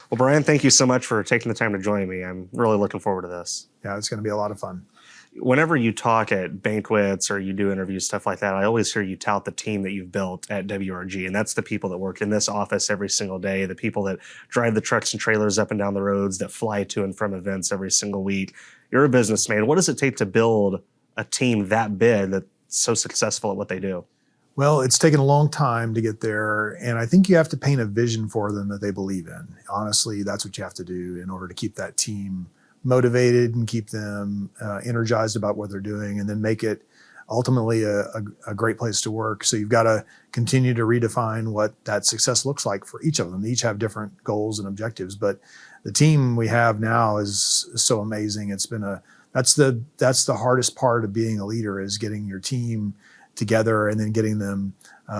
Well, Brian, thank you so much for taking the time to join me. I'm really looking forward to this. Yeah, it's going to be a lot of fun. Whenever you talk at banquets or you do interviews, stuff like that, I always hear you tout the team that you've built at WRG. And that's the people that work in this office every single day, the people that drive the trucks and trailers up and down the roads, that fly to and from events every single week. You're a businessman. What does it take to build a team that big that's so successful at what they do? Well, it's taken a long time to get there, and I think you have to paint a vision for them that they believe in. Honestly, that's what you have to do in order to keep that team motivated and keep them energized about what they're doing, and then make it ultimately a great place to work. So you've got to continue to redefine what that success looks like for each of them. They each have different goals and objectives, but the team we have now is so amazing. It's been that's the hardest part of being a leader, is getting your team together and then getting them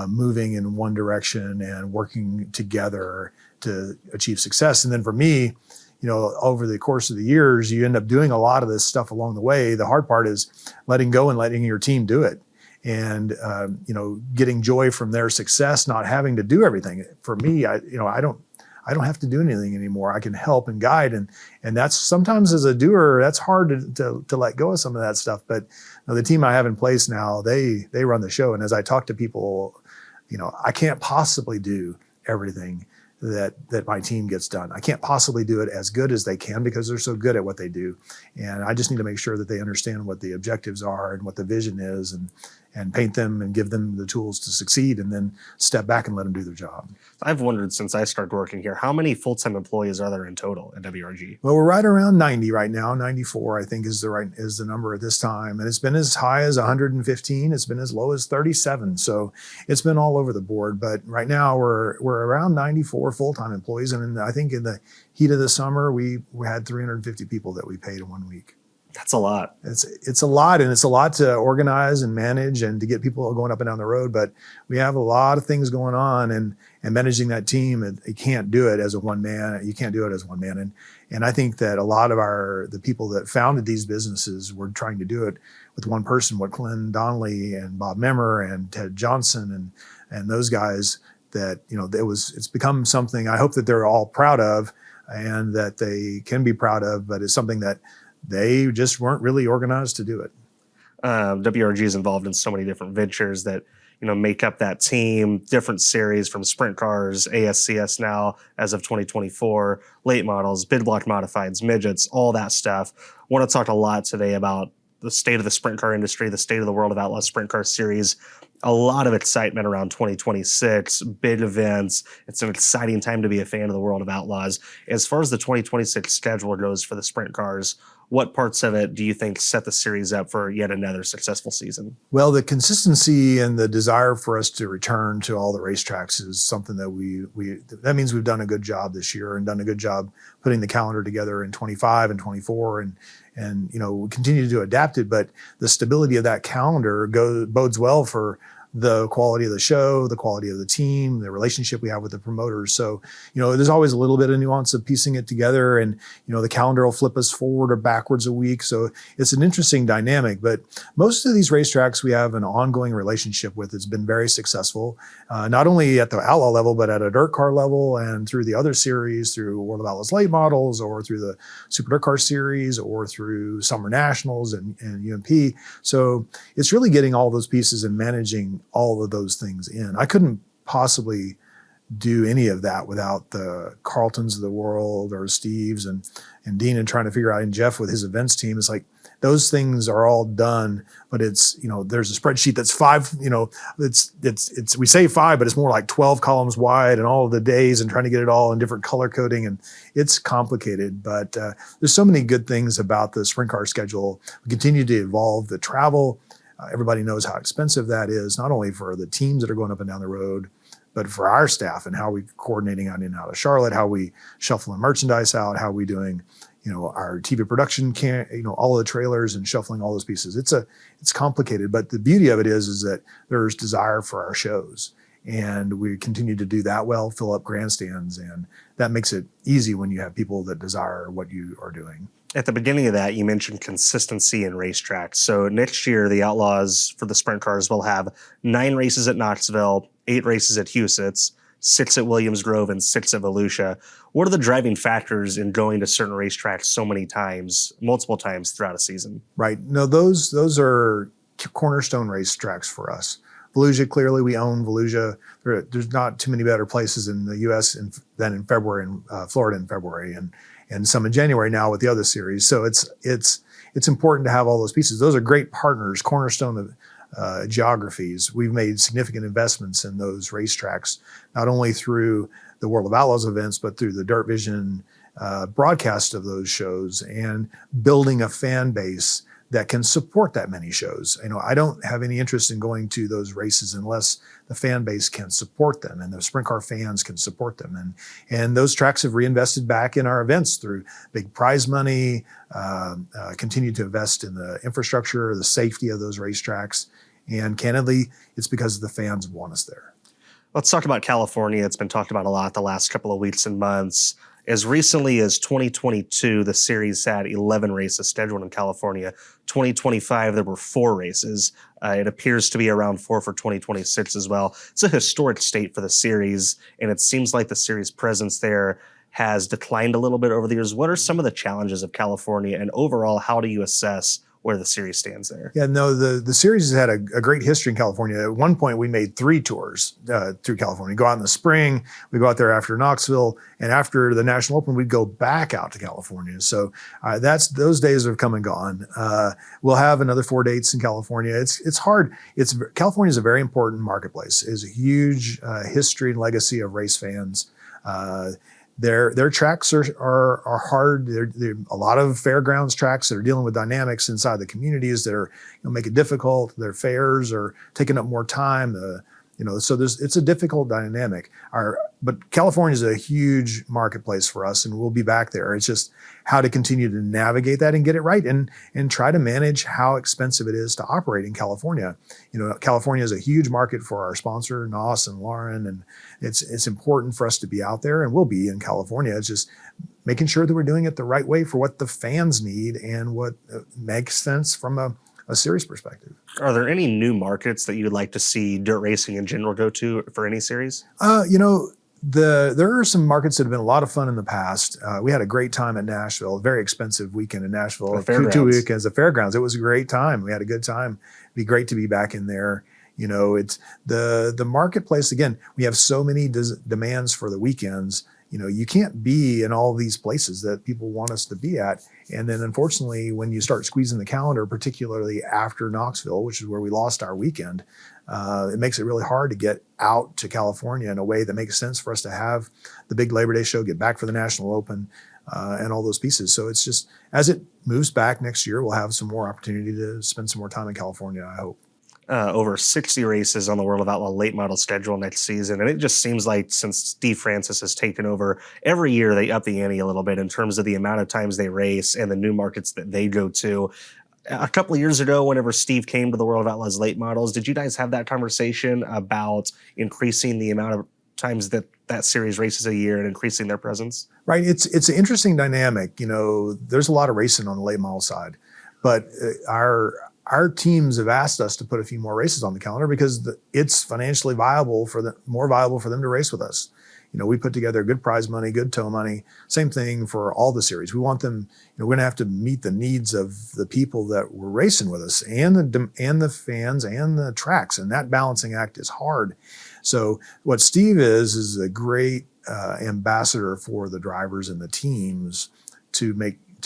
moving in one direction and working together to achieve success. And then for me, over the course of the years, you end up doing a lot of this stuff along the way. The hard part is letting go and letting your team do it, and getting joy from their success, not having to do everything. For me, I don't have to do anything anymore. I can help and guide, and that's sometimes, as a doer, that's hard to let go of some of that stuff. But the team I have in place now, they run the show. And as I talk to people, I can't possibly do everything that my team gets done. I can't possibly do it as good as they can because they're so good at what they do. And I just need to make sure that they understand what the objectives are and what the vision is, and paint them and give them the tools to succeed, and then step back and let them do their job. I've wondered since I started working here, how many full-time employees are there in total at WRG? Well, we're right around 90 right now. 94, I think, is the number at this time. And it's been as high as 115. It's been as low as 37. So it's been all over the board. But right now we're around 94 full-time employees. And I think in the heat of the summer, we had 350 people that we paid in 1 week. That's a lot. It's a lot, and it's a lot to organize and manage and to get people going up and down the road. But we have a lot of things going on, and managing that team, you can't do it as a one man. You can't do it as one man. And I think that a lot of the people that founded these businesses were trying to do it with one person, what Glenn Donnelly and Bob Memmer and Ted Johnson and those guys, that it's become something I hope that they're all proud of, and that they can be proud of, but it's something that they just weren't really organized to do it. WRG is involved in so many different ventures that make up that team, different series from sprint cars, ASCS now as of 2024, late models, bid block modifieds, midgets, all that stuff. I want to talk a lot today about the state of the sprint car industry, the state of the World of Outlaws Sprint Car Series. A lot of excitement around 2026, big events. It's an exciting time to be a fan of the World of Outlaws. As far as the 2026 schedule goes for the sprint cars, what parts of it do you think set the series up for yet another successful season? Well, the consistency and the desire for us to return to all the racetracks is something that that means we've done a good job this year, and done a good job putting the calendar together in 25 and 24, and we continue to adapt it. But the stability of that calendar bodes well for the quality of the show, the quality of the team, the relationship we have with the promoters. So, there's always a little bit of nuance of piecing it together, and, the calendar will flip us forward or backwards a week. So it's an interesting dynamic, but most of these racetracks we have an ongoing relationship with. It's been very successful, not only at the Outlaw level, but at a dirt car level, and through the other series, through World of Outlaws late models, or through the Super Dirt Car Series, or through Summer Nationals and UMP. So it's really getting all those pieces and managing all of those things in. I couldn't possibly do any of that without the Carltons of the world, or Steve's and Dean, and trying to figure out, and Jeff with his events team. It's like those things are all done, but it's, there's a spreadsheet that's five, it's we say 5, but it's more like 12 columns wide, and all of the days, and trying to get it all in different color coding, and it's complicated. But there's so many good things about the sprint car schedule. We continue to evolve the travel. Everybody knows how expensive that is, not only for the teams that are going up and down the road, but for our staff, and how we coordinating on in and out of Charlotte, how we shuffling merchandise out, how we doing, our TV production, all of the trailers and shuffling all those pieces. It's complicated, but the beauty of it is that there's desire for our shows, and we continue to do that well, fill up grandstands, and that makes it easy when you have people that desire what you are doing. At the beginning of that, you mentioned consistency in racetracks. So next year, the Outlaws for the sprint cars will have 9 races at Knoxville, 8 races at Huset's, 6 at Williams Grove, and 6 at Valusia. What are the driving factors in going to certain racetracks so many times, multiple times throughout a season? Right. No, those are cornerstone racetracks for us. Valusia, clearly we own Valusia. There's not too many better places in the U.S. than in February, and Florida in February, and some in January now with the other series. So it's important to have all those pieces. Those are great partners, cornerstone of geographies. We've made significant investments in those racetracks, not only through the World of Outlaws events, but through the Dirtvision broadcast of those shows and building a fan base that can support that many shows. I don't have any interest in going to those races unless the fan base can support them and the sprint car fans can support them. And those tracks have reinvested back in our events through big prize money, continue to invest in the infrastructure, the safety of those racetracks. And candidly, it's because the fans want us there. Let's talk about California. It's been talked about a lot the last couple of weeks and months. As recently as 2022, the series had 11 races scheduled in California. 2025, there were 4 races. It appears to be around 4 for 2026 as well. It's a historic state for the series, and it seems like the series presence there has declined a little bit over the years. What are some of the challenges of California, and overall, how do you assess where the series stands there? Yeah, no, the series has had a great history in California. At one point, we made 3 tours through California. Go out in the spring, we go out there after Knoxville, and after the National Open, we'd go back out to California. So those days have come and gone. We'll have another 4 dates in California. It's hard. California is a very important marketplace. It's a huge history and legacy of race fans. Their tracks are hard. They're a lot of fairgrounds tracks that are dealing with dynamics inside the communities that are make it difficult. Their fares are taking up more time. So it's a difficult dynamic. But California is a huge marketplace for us, and we'll be back there. It's just how to continue to navigate that and get it right, and try to manage how expensive it is to operate in California. California is a huge market for our sponsor, Nos and Lauren, and it's important for us to be out there, and we'll be in California. It's just making sure that we're doing it the right way for what the fans need and what makes sense from a series perspective. Are there any new markets that you'd like to see dirt racing in general go to for any series? There are some markets that have been a lot of fun in the past. We had a great time at Nashville, a very expensive weekend in Nashville. 2 weekends at Fairgrounds. It was a great time. We had a good time. It'd be great to be back in there. It's the marketplace. Again, we have so many demands for the weekends. You can't be in all these places that people want us to be at. And then unfortunately, when you start squeezing the calendar, particularly after Knoxville, which is where we lost our weekend, it makes it really hard to get out to California in a way that makes sense for us to have the big Labor Day show, get back for the National Open, and all those pieces. So it's just, as it moves back next year, we'll have some more opportunity to spend some more time in California, I hope. Over 60 races on the World of Outlaw late model schedule next season. And it just seems like since Steve Francis has taken over, every year they up the ante a little bit in terms of the amount of times they race and the new markets that they go to. A couple of years ago, whenever Steve came to the World of Outlaws late models, did you guys have that conversation about increasing the amount of times that series races a year and increasing their presence? Right. It's an interesting dynamic. There's a lot of racing on the late model side, but our teams have asked us to put a few more races on the calendar because it's financially more viable for them to race with us. We put together good prize money, good tow money, same thing for all the series. We want them, we're going to have to meet the needs of the people that were racing with us and the fans and the tracks. And that balancing act is hard. So what Steve is a great ambassador for the drivers and the teams to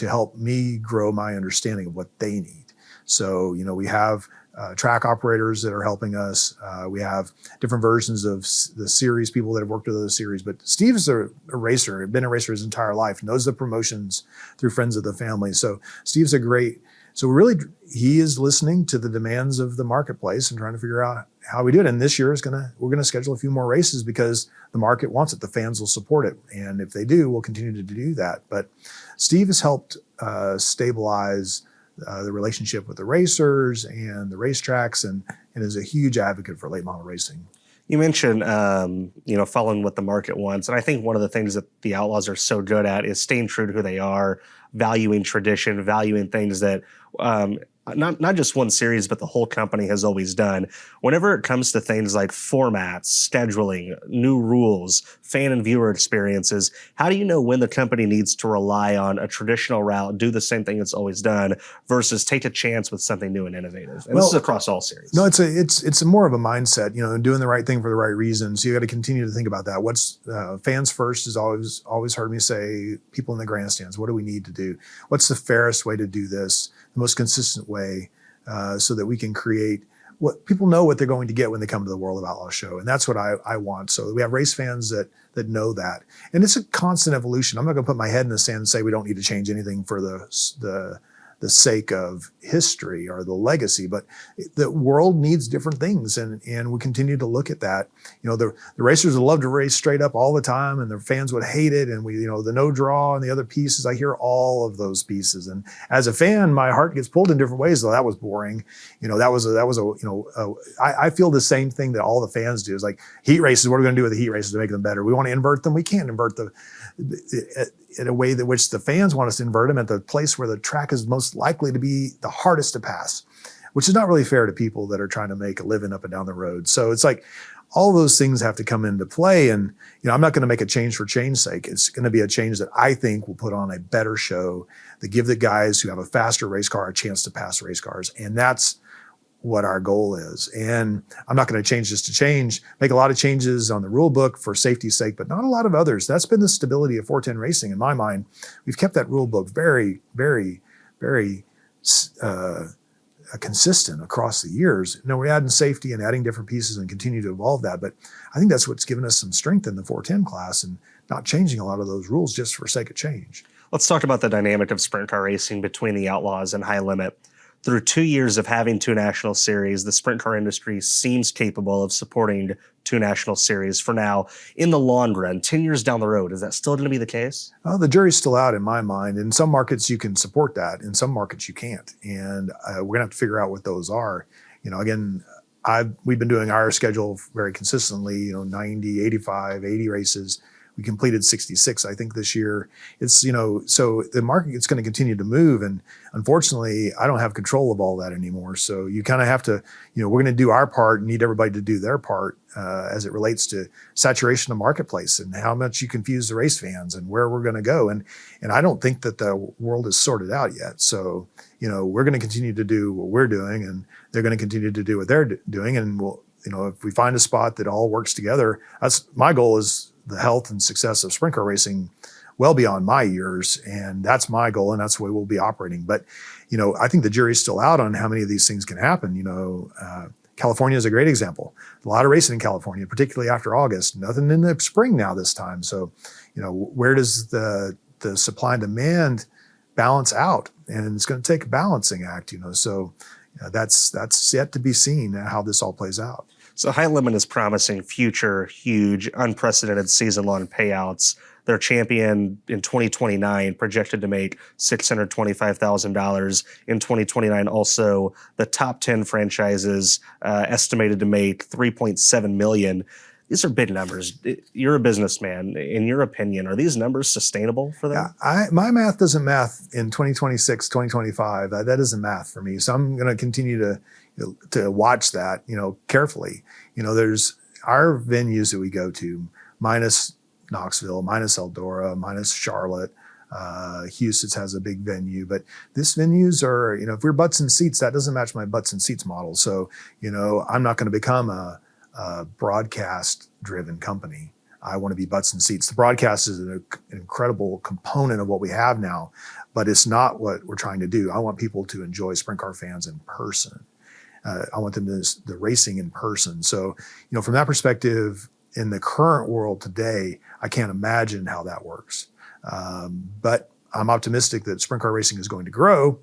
help me grow my understanding of what they need. So, we have track operators that are helping us. We have different versions of the series, people that have worked with the series. But Steve's a racer, been a racer his entire life, knows the promotions through friends of the family. So Steve's really, he is listening to the demands of the marketplace and trying to figure out how we do it. And this year we're going to schedule a few more races because the market wants it. The fans will support it. And if they do, we'll continue to do that. But Steve has helped stabilize the relationship with the racers and the racetracks, and is a huge advocate for late model racing. You mentioned, following what the market wants. And I think one of the things that the Outlaws are so good at is staying true to who they are, valuing tradition, valuing things that not just one series, but the whole company has always done. Whenever it comes to things like formats, scheduling, new rules, fan and viewer experiences, how do you know when the company needs to rely on a traditional route, do the same thing it's always done, versus take a chance with something new and innovative? And this is across all series. No, it's more of a mindset, doing the right thing for the right reasons. You got to continue to think about that. What's fans first is always heard me say, people in the grandstands, what do we need to do? What's the fairest way to do this? The most consistent way, so that we can create what people know what they're going to get when they come to the World of Outlaws show. And that's what I want. So we have race fans that know that. And it's a constant evolution. I'm not going to put my head in the sand and say we don't need to change anything for the sake of history or the legacy, but the world needs different things, and we continue to look at that. The racers would love to race straight up all the time, and their fans would hate it. And the no draw and the other pieces, I hear all of those pieces. And as a fan, my heart gets pulled in different ways. Though that was boring. I feel the same thing that all the fans do. Is like heat races. What are we going to do with the heat races to make them better? We want to invert them. We can't invert in a way that which the fans want us to invert them at the place where the track is most likely to be the hardest to pass, which is not really fair to people that are trying to make a living up and down the road. So it's like all those things have to come into play. And, I'm not going to make a change for change's sake. It's going to be a change that I think will put on a better show, that give the guys who have a faster race car a chance to pass race cars. And that's what our goal is. And I'm not going to change just to change, make a lot of changes on the rule book for safety's sake, but not a lot of others. That's been the stability of 410 racing in my mind. We've kept that rule book very, very, very consistent across the years. We're adding safety and adding different pieces and continue to evolve that. But I think that's what's given us some strength in the 410 class, and not changing a lot of those rules just for sake of change. Let's talk about the dynamic of sprint car racing between the Outlaws and High Limit. Through 2 years of having two national series, the sprint car industry seems capable of supporting two national series for now. In the long run, 10 years down the road, is that still going to be the case? Well, the jury's still out in my mind. In some markets, you can support that. In some markets, you can't. And we're going to have to figure out what those are. Again, we've been doing our schedule very consistently, 90, 85, 80 races. We completed 66, I think, this year. It's, so the market is going to continue to move. And unfortunately, I don't have control of all that anymore. So you kind of have to, we're going to do our part and need everybody to do their part as it relates to saturation of marketplace and how much you confuse the race fans and where we're going to go. And I don't think that the world is sorted out yet. So, we're going to continue to do what we're doing, and they're going to continue to do what they're doing. And we'll, if we find a spot that all works together, that's my goal, is the health and success of sprint car racing well beyond my years. And that's my goal, and that's the way we'll be operating. But, I think the jury's still out on how many of these things can happen. California is a great example. A lot of racing in California, particularly after August, nothing in the spring now this time. So, where does the supply and demand balance out? And it's going to take a balancing act, so that's yet to be seen how this all plays out. So High Limit is promising future huge, unprecedented season-long payouts. Their champion in 2029 projected to make $625,000. In 2029, also the top 10 franchises estimated to make $3.7 million. These are big numbers. You're a businessman. In your opinion, are these numbers sustainable for them? My math doesn't math in 2026, 2025. That isn't math for me. So I'm going to continue to watch that, carefully. There's our venues that we go to, minus Knoxville, minus Eldora, minus Charlotte. Houston has a big venue, but these venues are, if we're butts and seats, that doesn't match my butts and seats model. So, I'm not going to become a broadcast-driven company. I want to be butts and seats. The broadcast is an incredible component of what we have now, but it's not what we're trying to do. I want people to enjoy sprint car fans in person. I want them to the racing in person. So, from that perspective, in the current world today, I can't imagine how that works. But I'm optimistic that sprint car racing is going to grow.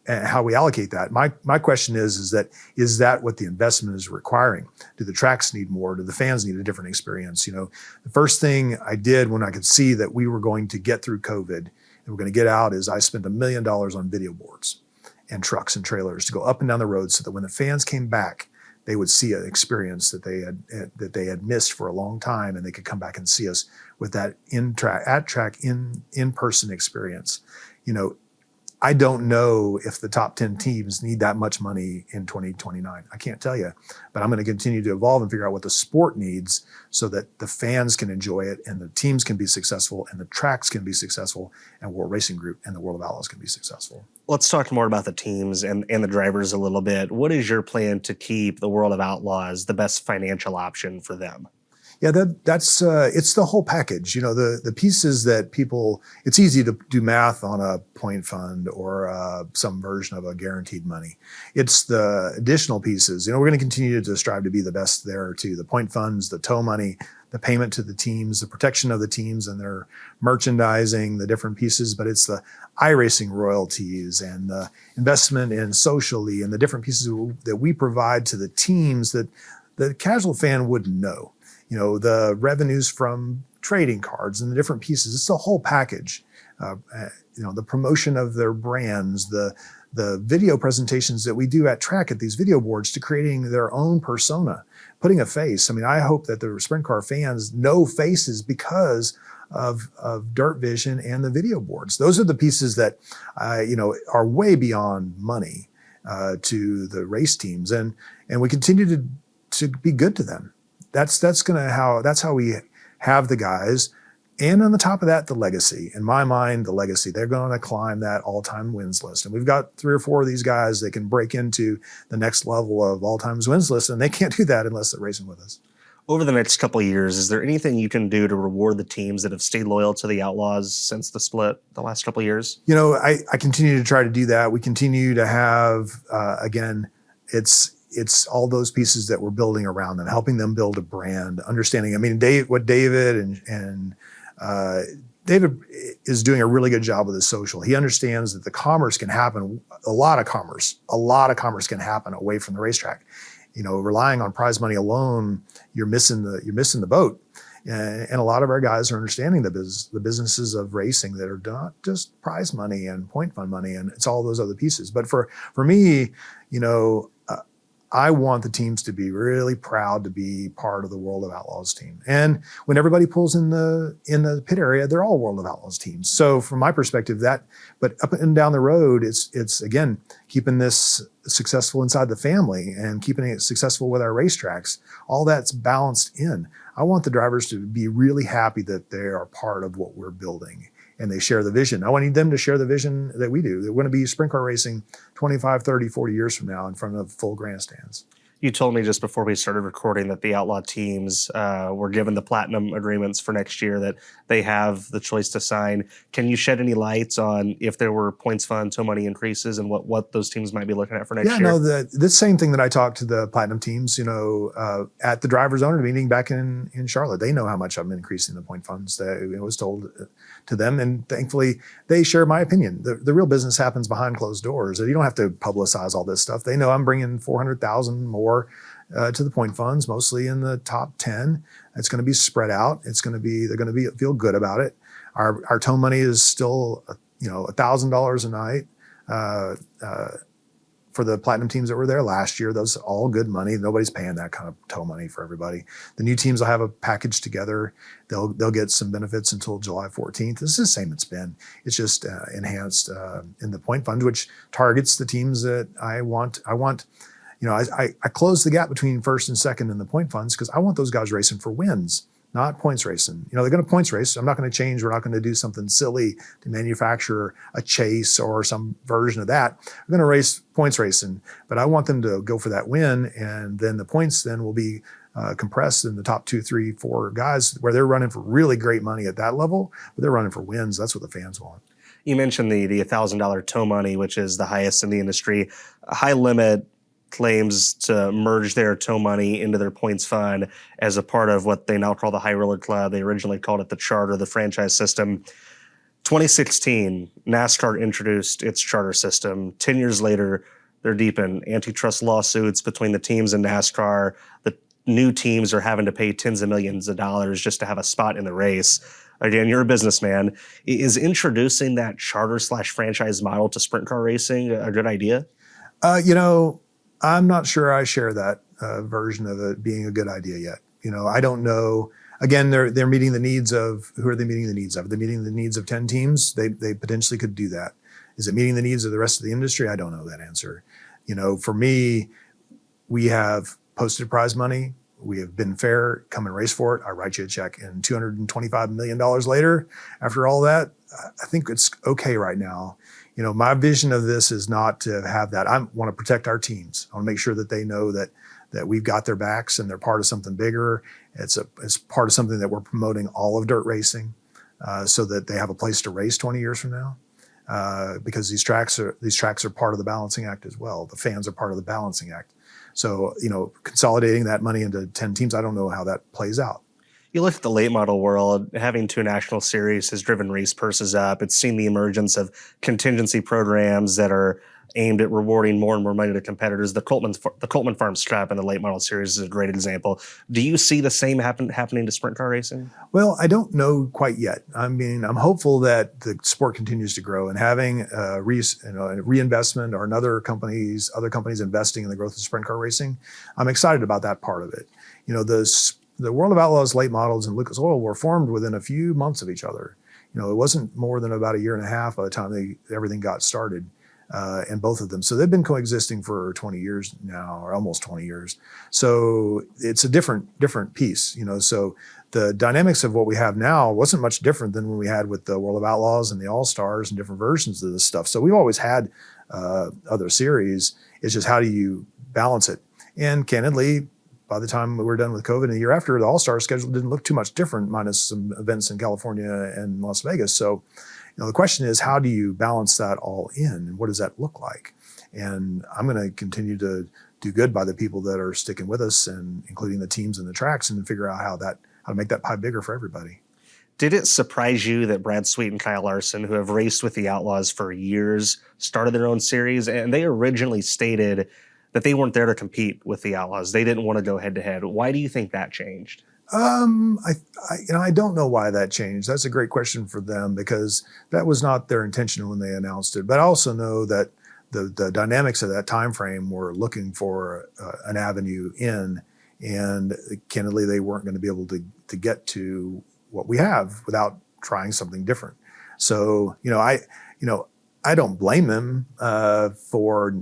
And how we allocate that. My question is that what the investment is requiring? Do the tracks need more? Do the fans need a different experience? The first thing I did when I could see that we were going to get through COVID and we're going to get out is I spent $1 million on video boards and trucks and trailers to go up and down the road so that when the fans came back, they would see an experience that they had missed for a long time, and they could come back and see us with that in-person experience. I don't know if the top 10 teams need that much money in 2029. I can't tell you, but I'm going to continue to evolve and figure out what the sport needs so that the fans can enjoy it and the teams can be successful and the tracks can be successful and World Racing Group and the World of Outlaws can be successful. Let's talk more about the teams and the drivers a little bit. What is your plan to keep the World of Outlaws the best financial option for them? Yeah, that's it's the whole package. The pieces that people, it's easy to do math on a point fund or some version of a guaranteed money. It's the additional pieces. We're going to continue to strive to be the best there too. The point funds, the tow money, the payment to the teams, the protection of the teams and their merchandising, the different pieces, but it's the iRacing royalties and the investment in socially and the different pieces that we provide to the teams that the casual fan wouldn't know. The revenues from trading cards and the different pieces. It's the whole package. The promotion of their brands, the video presentations that we do at track at these video boards to creating their own persona, putting a face. I hope that the sprint car fans know faces because of Dirtvision and the video boards. Those are the pieces that, are way beyond money to the race teams. And we continue to be good to them. That's how we have the guys. And on the top of that, the legacy. In my mind, the legacy. They're going to climb that all-time wins list. And we've got 3 or 4 of these guys that can break into the next level of all-time wins list, and they can't do that unless they're racing with us. Over the next couple of years, is there anything you can do to reward the teams that have stayed loyal to the Outlaws since the split the last couple of years? I continue to try to do that. We continue to have, again, it's all those pieces that we're building around them, helping them build a brand, understanding. What David and David is doing a really good job with his social. He understands that the commerce can happen, a lot of commerce can happen away from the racetrack. Relying on prize money alone, you're missing the boat. And a lot of our guys are understanding the businesses of racing that are not just prize money and point fund money, and it's all those other pieces. But for me, I want the teams to be really proud to be part of the World of Outlaws team. And when everybody pulls in the pit area, they're all World of Outlaws teams. So from my perspective, but up and down the road, it's again, keeping this successful inside the family and keeping it successful with our racetracks. All that's balanced in. I want the drivers to be really happy that they are part of what we're building and they share the vision. I want them to share the vision that we do. They're going to be sprint car racing 25, 30, 40 years from now in front of full grandstands. You told me just before we started recording that the Outlaw teams were given the platinum agreements for next year, that they have the choice to sign. Can you shed any lights on if there were points fund, tow money increases, and what those teams might be looking at for next year? Yeah, no, the same thing that I talked to the platinum teams, at the driver's owner meeting back in Charlotte. They know how much I'm increasing the point funds. It was told to them, and thankfully they share my opinion. The real business happens behind closed doors. You don't have to publicize all this stuff. They know I'm bringing 400,000 more to the point funds, mostly in the top 10. It's going to be spread out. They're going to feel good about it. Our tow money is still, $1,000 a night for the platinum teams that were there last year. Those are all good money. Nobody's paying that kind of tow money for everybody. The new teams will have a package together. They'll get some benefits until July 14th. This is the same it's been. It's just enhanced in the point fund, which targets the teams that I want. I close the gap between first and second in the point funds because I want those guys racing for wins, not points racing. They're going to points race. I'm not going to change. We're not going to do something silly to manufacture a chase or some version of that. We're going to race points racing, but I want them to go for that win. And then the points then will be compressed in the top 2, 3, 4 guys where they're running for really great money at that level, but they're running for wins. That's what the fans want. You mentioned the $1,000 tow money, which is the highest in the industry. High Limit claims to merge their tow money into their points fund as a part of what they now call the High Roller Club. They originally called it the charter, the franchise system. 2016, NASCAR introduced its charter system. 10 years later, they're deep in antitrust lawsuits between the teams and NASCAR. The new teams are having to pay tens of millions of dollars just to have a spot in the race. Again, you're a businessman. Is introducing that charter/franchise model to sprint car racing a good idea? I'm not sure I share that version of it being a good idea yet. I don't know. Again, they're meeting the needs of, who are they meeting the needs of? They're meeting the needs of 10 teams. They potentially could do that. Is it meeting the needs of the rest of the industry? I don't know that answer. For me, we have posted prize money. We have been fair. Come and race for it. I write you a check. And $225 million later, after all that, I think it's okay right now. My vision of this is not to have that. I want to protect our teams. I want to make sure that they know that we've got their backs and they're part of something bigger. It's part of something that we're promoting all of dirt racing, so that they have a place to race 20 years from now. Because these tracks are part of the balancing act as well. The fans are part of the balancing act. So, consolidating that money into 10 teams, I don't know how that plays out. You look at the late model world, having 2 national series has driven race purses up. It's seen the emergence of contingency programs that are aimed at rewarding more and more money to competitors. The Coltman Farm Strap in the late model series is a great example. Do you see the same happening to sprint car racing? Well, I don't know quite yet. I'm hopeful that the sport continues to grow, and having a reinvestment or other companies investing in the growth of sprint car racing, I'm excited about that part of it. The World of Outlaws late models and Lucas Oil were formed within a few months of each other. It wasn't more than about a year and a half by the time everything got started. And both of them. So they've been coexisting for 20 years now, or almost 20 years. So it's a different piece, so the dynamics of what we have now wasn't much different than when we had with the World of Outlaws and the All-Stars and different versions of this stuff. So we've always had other series. It's just, how do you balance it? And candidly, by the time we were done with COVID and the year after, the All-Star schedule didn't look too much different, minus some events in California and Las Vegas. So the question is, how do you balance that all in, and what does that look like? And I'm going to continue to do good by the people that are sticking with us, and including the teams and the tracks, and figure out how to make that pie bigger for everybody. Did it surprise you that Brad Sweet and Kyle Larson, who have raced with the Outlaws for years, started their own series? And they originally stated that they weren't there to compete with the Outlaws. They didn't want to go head to head. Why do you think that changed? I don't know why that changed. That's a great question for them, because that was not their intention when they announced it. But I also know that the dynamics of that time frame were looking for an avenue in, and candidly, they weren't going to be able to get to what we have without trying something different. So, I don't blame them for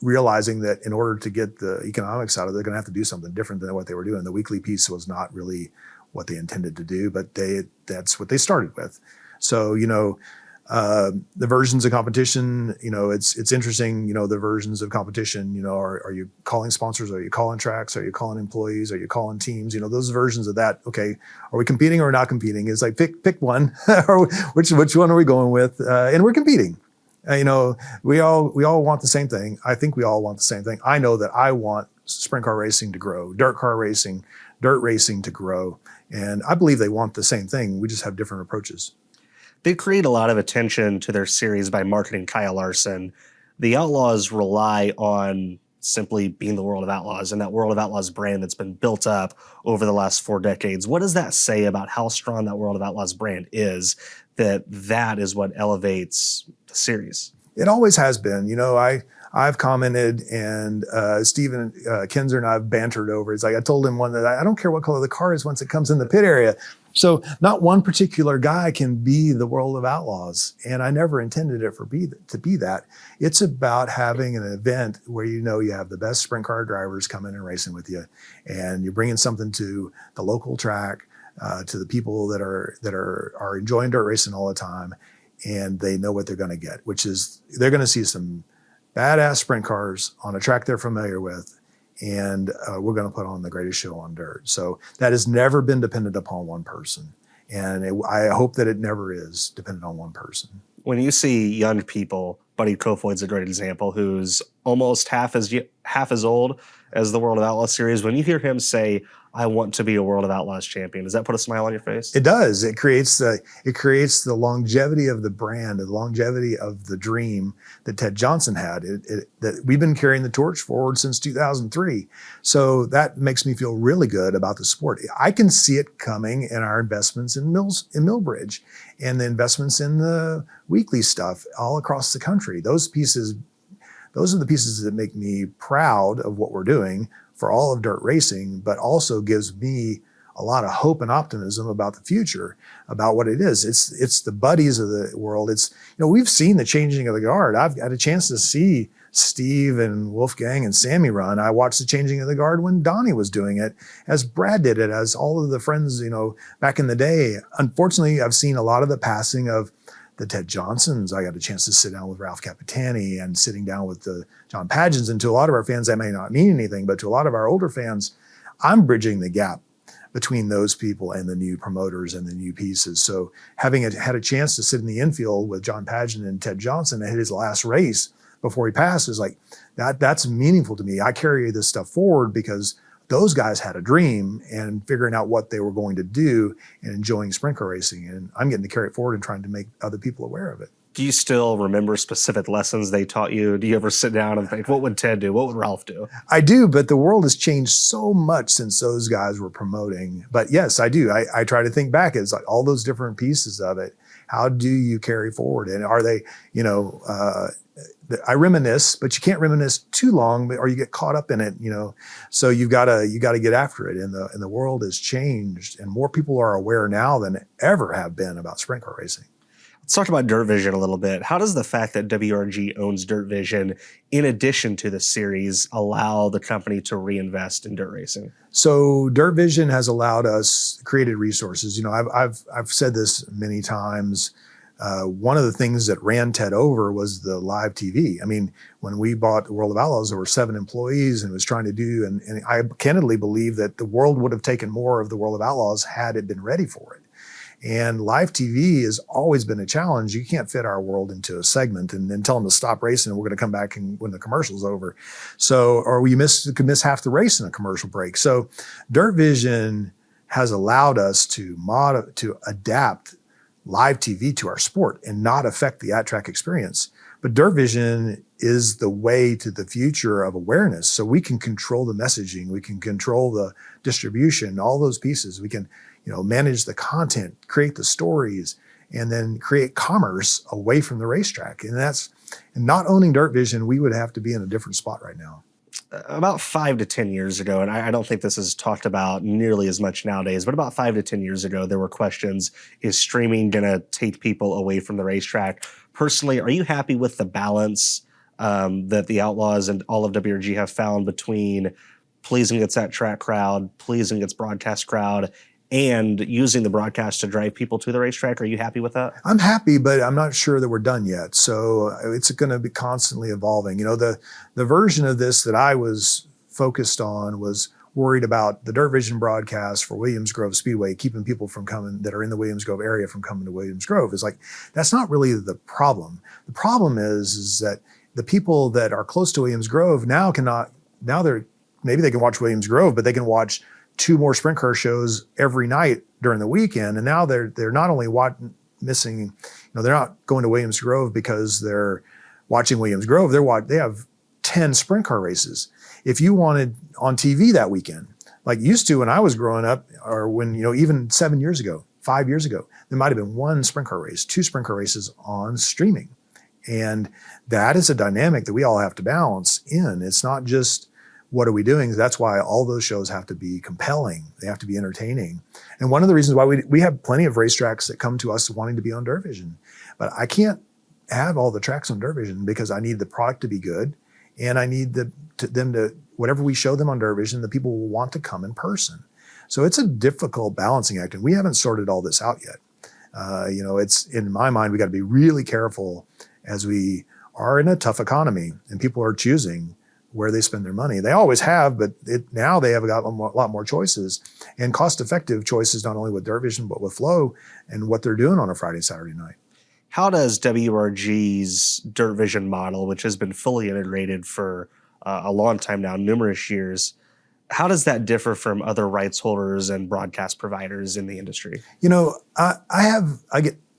realizing that in order to get the economics out of it, they're going to have to do something different than what they were doing. The weekly piece was not really what they intended to do, but that's what they started with. So, the versions of competition, it's interesting, the versions of competition, are you calling sponsors? Are you calling tracks? Are you calling employees? Are you calling teams? Those versions of that. Okay, are we competing or not competing? It's like, pick one, or which one are we going with? And we're competing. We all want the same thing. I think we all want the same thing. I know that I want sprint car racing to grow, dirt racing to grow. And I believe they want the same thing. We just have different approaches. They create a lot of attention to their series by marketing Kyle Larson. The Outlaws rely on simply being the World of Outlaws, and that World of Outlaws brand that's been built up over the last 4 decades. What does that say about how strong that World of Outlaws brand is, that is what elevates the series? It always has been. I've commented, and Steven Kinzer and I've bantered over. It's like, I told him one that I don't care what color the car is once it comes in the pit area. So not one particular guy can be the World of Outlaws, and I never intended it to be that. It's about having an event where you have the best sprint car drivers coming and racing with you, and you're bringing something to the local track, to the people that are enjoying dirt racing all the time, and they know what they're going to get, which is they're going to see some badass sprint cars on a track they're familiar with, and we're going to put on the greatest show on dirt. So that has never been dependent upon one person, and I hope that it never is dependent on one person. When you see young people, Buddy Kofoid's a great example, who's almost half as old as the World of Outlaws series. When you hear him say, "I want to be a World of Outlaws champion," does that put a smile on your face? It does. It creates the longevity of the brand, the longevity of the dream that Ted Johnson had. That we've been carrying the torch forward since 2003. So that makes me feel really good about the sport. I can see it coming in our investments in Millbridge, and the investments in the weekly stuff all across the country. Those are the pieces that make me proud of what we're doing for all of dirt racing, but also gives me a lot of hope and optimism about the future, about what it is. It's the buddies of the world. It's, we've seen the changing of the guard. I've had a chance to see Steve and Wolfgang and Sammy run. I watched the changing of the guard when Donnie was doing it, as Brad did it, as all of the friends, back in the day. Unfortunately, I've seen a lot of the passing of the Ted Johnsons. I got a chance to sit down with Ralph Capitani and sitting down with the John Padgens. And to a lot of our fans, that may not mean anything, but to a lot of our older fans, I'm bridging the gap between those people and the new promoters and the new pieces. So having had a chance to sit in the infield with John Padgen and Ted Johnson at his last race before he passed is like, that's meaningful to me. I carry this stuff forward because those guys had a dream and figuring out what they were going to do and enjoying sprint car racing. And I'm getting to carry it forward and trying to make other people aware of it. Do you still remember specific lessons they taught you? Do you ever sit down and think, what would Ted do? What would Ralph do? I do, but the world has changed so much since those guys were promoting. But yes, I do. I try to think back. It's like all those different pieces of it. How do you carry forward? And are they, I reminisce, but you can't reminisce too long or you get caught up in it, so you gotta get after it. And the world has changed and more people are aware now than ever have been about sprint car racing. Let's talk about Dirtvision a little bit. How does the fact that WRG owns Dirtvision, in addition to the series, allow the company to reinvest in dirt racing? So Dirtvision has allowed us created resources. I've said this many times. One of the things that ran Ted over was the live TV. I mean, when we bought the World of Outlaws, there were 7 employees and was trying to do, and I candidly believe that the world would have taken more of the World of Outlaws had it been ready for it. And live TV has always been a challenge. You can't fit our world into a segment and then tell them to stop racing and we're going to come back and when the commercial's over. So, or we could miss half the race in a commercial break. So Dirtvision has allowed us to adapt live TV to our sport and not affect the at-track experience. But Dirtvision is the way to the future of awareness. So we can control the messaging, we can control the distribution, all those pieces. We can, manage the content, create the stories, and then create commerce away from the racetrack. And not owning Dirtvision, we would have to be in a different spot right now. About 5 to 10 years ago, and I don't think this is talked about nearly as much nowadays, but about 5 to 10 years ago, there were questions, is streaming going to take people away from the racetrack? Personally, are you happy with the balance that the Outlaws and all of WRG have found between pleasing its at-track crowd, pleasing its broadcast crowd, and using the broadcast to drive people to the racetrack? Are you happy with that? I'm happy, but I'm not sure that we're done yet. So it's going to be constantly evolving. The version of this that I was focused on was worried about the Dirtvision broadcast for Williams Grove Speedway, keeping people from coming that are in the Williams Grove area from coming to Williams Grove. It's like, that's not really the problem. The problem is that the people that are close to Williams Grove maybe they can watch Williams Grove, but they can watch 2 more sprint car shows every night during the weekend. And now they're not only missing, they're not going to Williams Grove because they're watching Williams Grove. They have 10 sprint car races. If you wanted on TV that weekend, like used to when I was growing up, or when, even 7 years ago, 5 years ago, there might've been 1 sprint car race, 2 sprint car races on streaming. And that is a dynamic that we all have to balance in. It's not just, what are we doing? That's why all those shows have to be compelling. They have to be entertaining. And one of the reasons why we have plenty of racetracks that come to us wanting to be on Dirtvision. But I can't have all the tracks on Dirtvision because I need the product to be good. And I need them to, whatever we show them on Dirtvision, the people will want to come in person. So it's a difficult balancing act. And we haven't sorted all this out yet. It's, in my mind, we got to be really careful as we are in a tough economy and people are choosing where they spend their money. They always have, but now they have got a lot more choices and cost-effective choices, not only with Dirtvision, but with Flow and what they're doing on a Friday, Saturday night. How does WRG's Dirtvision model, which has been fully integrated for a long time now, numerous years, how does that differ from other rights holders and broadcast providers in the industry?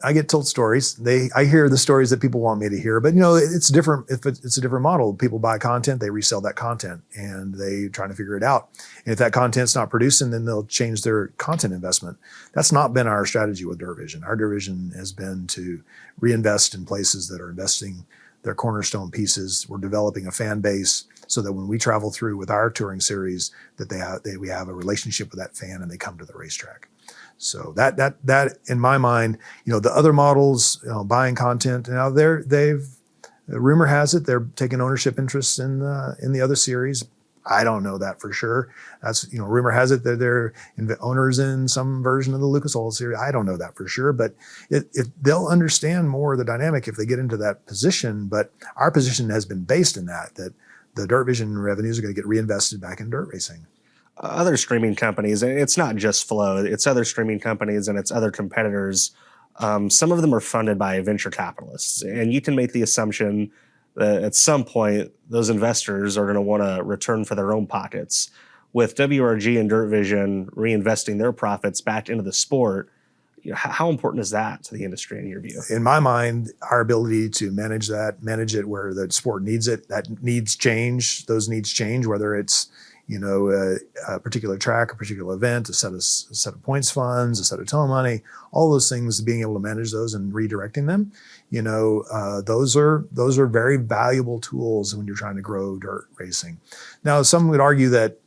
I get told stories. I hear the stories that people want me to hear, but it's different. If it's a different model, people buy content, they resell that content, and they trying to figure it out. And if that content's not producing, then they'll change their content investment. That's not been our strategy with Dirtvision. Our Dirtvision has been to reinvest in places that are investing their cornerstone pieces. We're developing a fan base so that when we travel through with our touring series, that we have a relationship with that fan and they come to the racetrack. So that in my mind, the other models, buying content, now rumor has it they're taking ownership interests in the other series. I don't know that for sure. That's, rumor has it that they're owners in some version of the Lucas Oil series. I don't know that for sure, but they'll understand more of the dynamic if they get into that position. But our position has been based in that the Dirtvision revenues are going to get reinvested back in dirt racing. Other streaming companies, and it's not just Flow, it's other streaming companies and it's other competitors. Some of them are funded by venture capitalists, and you can make the assumption that at some point those investors are going to want to return for their own pockets. With WRG and Dirtvision reinvesting their profits back into the sport, how important is that to the industry in your view? In my mind, our ability to manage it where the sport needs it, that needs change. Those needs change, whether it's a particular track, a particular event, a set of points funds, a set of tow money, all those things, being able to manage those and redirecting them, those are very valuable tools when you're trying to grow dirt racing. Now, some would argue that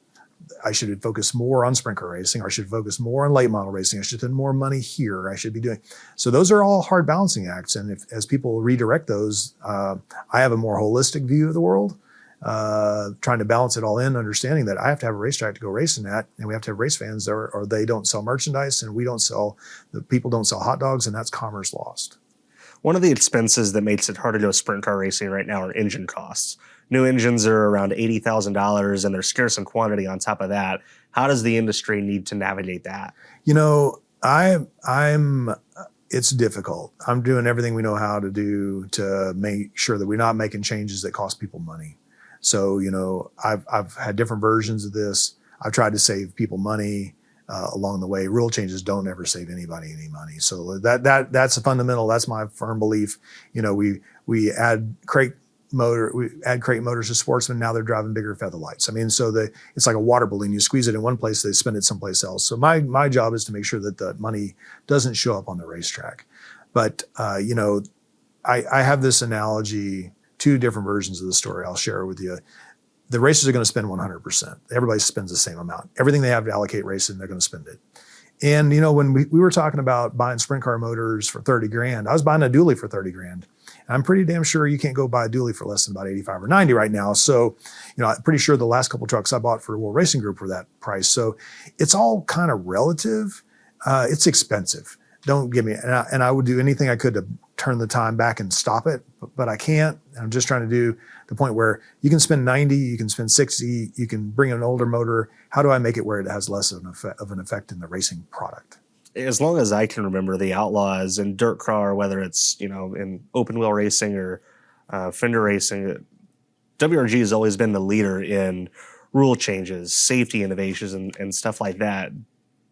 I should focus more on sprint car racing, or I should focus more on late model racing. I should spend more money here. I should be doing. So those are all hard balancing acts. And as people redirect those, I have a more holistic view of the world. Trying to balance it all in, understanding that I have to have a racetrack to go racing at, and we have to have race fans there, or they don't sell merchandise, and the people don't sell hot dogs, and that's commerce lost. One of the expenses that makes it hard to do sprint car racing right now are engine costs. New engines are around $80,000, and they're scarce in quantity on top of that. How does the industry need to navigate that? It's difficult. I'm doing everything we know how to do to make sure that we're not making changes that cost people money. So, I've had different versions of this. I've tried to save people money along the way. Rule changes don't ever save anybody any money. So that's a fundamental. That's my firm belief. We add crate motors to sportsmen. Now they're driving bigger feather lights. It's like a water balloon. You squeeze it in one place, they spend it someplace else. So my job is to make sure that the money doesn't show up on the racetrack. But I have this analogy. Two different versions of the story I'll share with you. The racers are going to spend 100%. Everybody spends the same amount. Everything they have to allocate racing, they're going to spend it. And, when we were talking about buying sprint car motors for 30 grand, I was buying a dually for 30 grand. I'm pretty damn sure you can't go buy a dually for less than about 85 or 90 right now. So, I'm pretty sure the last couple trucks I bought for World Racing Group were that price. So it's all kind of relative. It's expensive. Don't give me, and I would do anything I could to turn the time back and stop it, but I can't. I'm just trying to do the point where you can spend 90, you can spend 60, you can bring an older motor. How do I make it where it has less of an effect in the racing product? As long as I can remember, the Outlaws and dirt car, whether it's in open wheel racing or fender racing, WRG has always been the leader in rule changes, safety innovations, and stuff like that.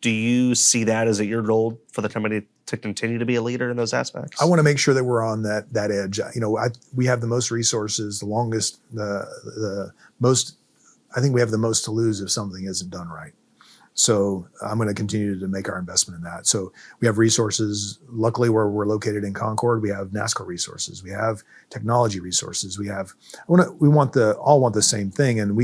Do you see that as your goal for the company to continue to be a leader in those aspects? I want to make sure that we're on that edge. We have the most resources, the longest, the most. I think we have the most to lose if something isn't done right. So I'm going to continue to make our investment in that. So we have resources. Luckily, where we're located in Concord, we have NASCAR resources. We have technology resources. We want the same thing, and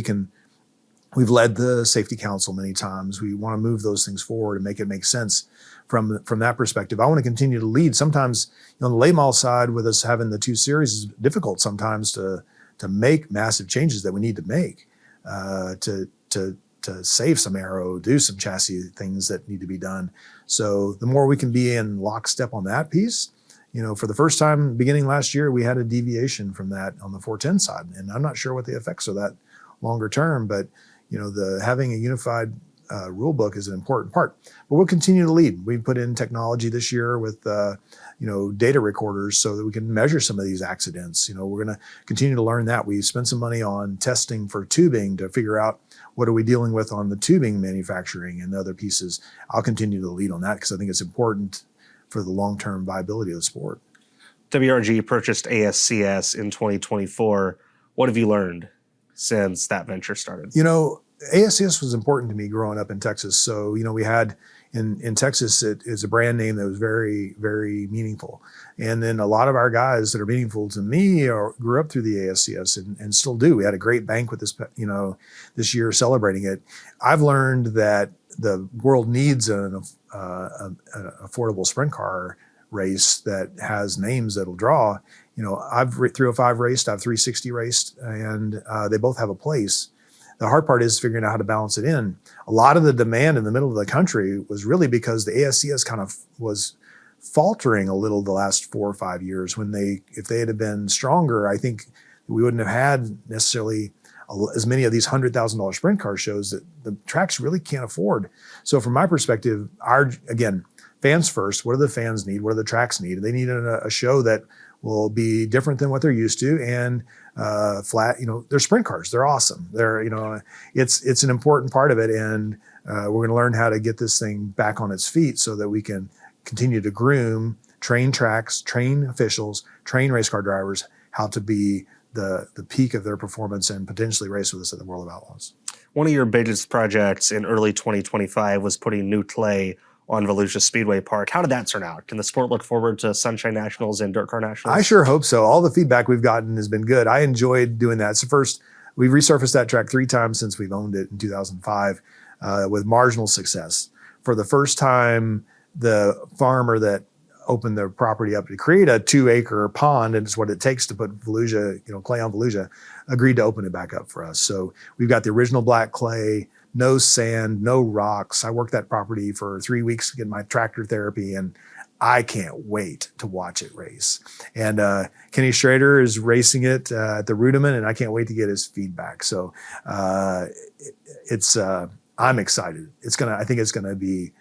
we've led the safety council many times. We want to move those things forward and make it make sense from that perspective. I want to continue to lead. Sometimes on the late model side, with us having the two series, is difficult sometimes to make massive changes that we need to make to save some aero, do some chassis things that need to be done. So the more we can be in lockstep on that piece, for the first time beginning last year, we had a deviation from that on the 410 side, and I'm not sure what the effects of that longer term, but having a unified rule book is an important part. But we'll continue to lead. We put in technology this year with data recorders so that we can measure some of these accidents. We're going to continue to learn that. We spent some money on testing for tubing to figure out what are we dealing with on the tubing manufacturing and the other pieces. I'll continue to lead on that because I think it's important for the long-term viability of the sport. WRG purchased ASCS in 2024. What have you learned since that venture started? ASCS was important to me growing up in Texas. So, we had, in Texas, it is a brand name that was very, very meaningful. And then a lot of our guys that are meaningful to me grew up through the ASCS and still do. We had a great banquet this year celebrating it. I've learned that the world needs an affordable sprint car race that has names that'll draw. I've 305 raced, I've 360 raced, and they both have a place. The hard part is figuring out how to balance it in. A lot of the demand in the middle of the country was really because the ASCS kind of was faltering a little the last 4 or 5 years. If they had been stronger, I think we wouldn't have had necessarily as many of these $100,000 sprint car shows that the tracks really can't afford. So from my perspective, fans first. What do the fans need? What do the tracks need? They need a show that will be different than what they're used to, and flat. They're sprint cars. They're awesome. It's an important part of it, and we're going to learn how to get this thing back on its feet so that we can continue to groom, train tracks, train officials, train race car drivers how to be the peak of their performance and potentially race with us at the World of Outlaws. One of your biggest projects in early 2025 was putting new clay on Valusia Speedway Park. How did that turn out? Can the sport look forward to Sunshine Nationals and Dirt Car Nationals? I sure hope so. All the feedback we've gotten has been good. I enjoyed doing that. We've resurfaced that track 3 times since we've owned it in 2005 with marginal success. For the first time, the farmer that opened their property up to create a 2-acre pond, and it's what it takes to put Valusia, clay on Valusia, agreed to open it back up for us. So we've got the original black clay, no sand, no rocks. I worked that property for 3 weeks to get my tractor therapy, and I can't wait to watch it race. And Kenny Schrader is racing it at the Rudiment, and I can't wait to get his feedback. So I'm excited. I think it's gonna be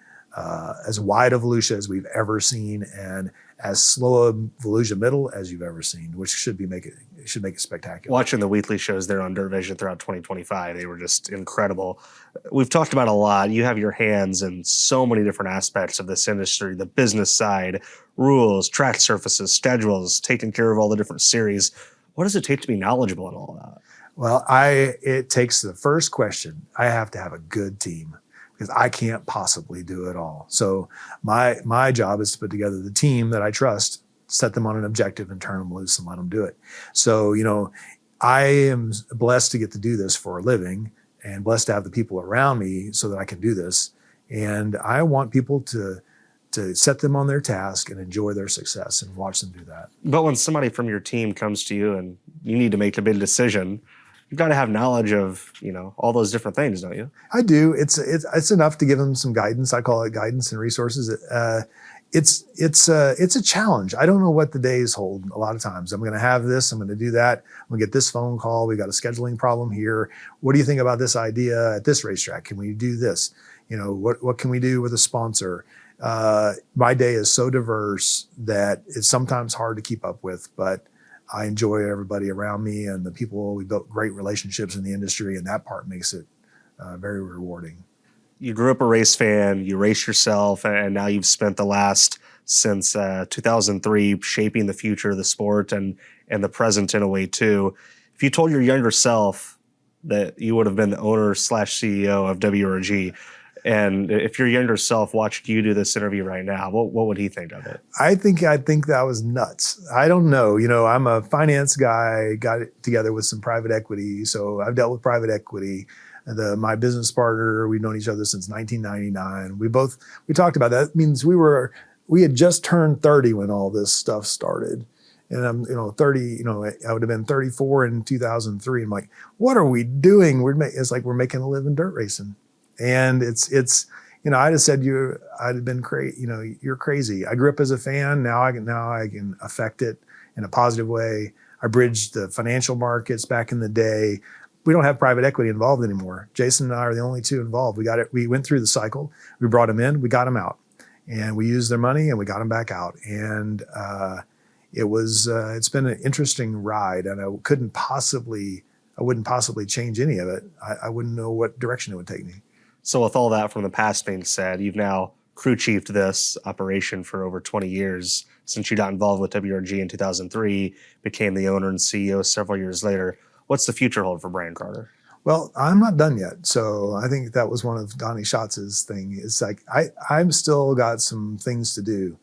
as wide a Valusia as we've ever seen, and as slow a Valusia middle as you've ever seen, which should make it spectacular. Watching the weekly shows there on Dirtvision throughout 2025, they were just incredible. We've talked about a lot. You have your hands in so many different aspects of this industry, the business side, rules, track surfaces, schedules, taking care of all the different series. What does it take to be knowledgeable in all of that? Well, it takes the first question. I have to have a good team, because I can't possibly do it all. So my job is to put together the team that I trust, set them on an objective, and turn them loose and let them do it. So, I am blessed to get to do this for a living, and blessed to have the people around me so that I can do this. And I want people to set them on their task and enjoy their success and watch them do that. But when somebody from your team comes to you and you need to make a big decision, you've got to have knowledge of, all those different things, don't you? I do. It's enough to give them some guidance. I call it guidance and resources. It's a challenge. I don't know what the days hold a lot of times. I'm going to have this, I'm going to do that. I'm going to get this phone call. We got a scheduling problem here. What do you think about this idea at this racetrack? Can we do this? What can we do with a sponsor? My day is so diverse that it's sometimes hard to keep up with, but I enjoy everybody around me and the people. We built great relationships in the industry, and that part makes it very rewarding. You grew up a race fan, you race yourself, and now you've spent the last, since 2003, shaping the future of the sport and the present in a way too. If you told your younger self that you would have been the owner/CEO of WRG, and if your younger self watched you do this interview right now, what would he think of it? I'd think that was nuts. I don't know. I'm a finance guy, got it together with some private equity. So I've dealt with private equity. My business partner, we've known each other since 1999. We talked about that. It means we had just turned 30 when all this stuff started. And I'm, 30, I would have been 34 in 2003. I'm like, what are we doing? It's like we're making a living dirt racing. And it's I just said I'd have been crazy. You're crazy. I grew up as a fan. Now I can affect it in a positive way. I bridged the financial markets back in the day. We don't have private equity involved anymore. Jason and I are the only two involved. We got it. We went through the cycle. We brought them in. We got them out, and we used their money and we got them back out. And it's been an interesting ride, and I wouldn't possibly change any of it. I wouldn't know what direction it would take me. So with all that from the past being said, you've now crew chiefed this operation for over 20 years since you got involved with WRG in 2003, became the owner and CEO several years later. What's the future hold for Brian Carter? Well, I'm not done yet. So I think that was one of Donnie Schatz's thing. It's like, I'm still got some things to do.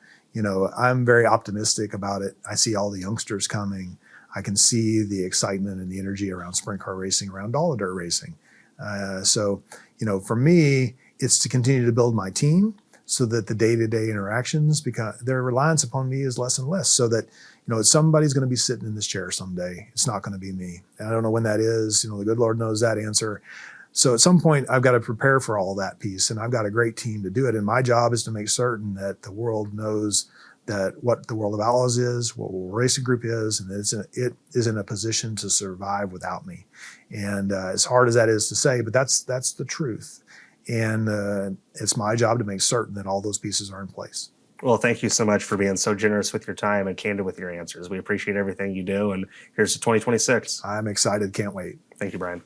I'm very optimistic about it. I see all the youngsters coming. I can see the excitement and the energy around sprint car racing, around all dirt racing. For me, it's to continue to build my team so that the day-to-day interactions, because their reliance upon me is less and less, so that somebody's going to be sitting in this chair someday. It's not going to be me. And I don't know when that is. The good Lord knows that answer. So at some point, I've got to prepare for all that piece, and I've got a great team to do it. And my job is to make certain that the world knows that what the World of Outlaws is, what World Racing Group is, and it is in a position to survive without me. And as hard as that is to say, but that's the truth. And it's my job to make certain that all those pieces are in place. Well, thank you so much for being so generous with your time and candid with your answers. We appreciate everything you do. And here's to 2026. I'm excited. Can't wait. Thank you, Brian.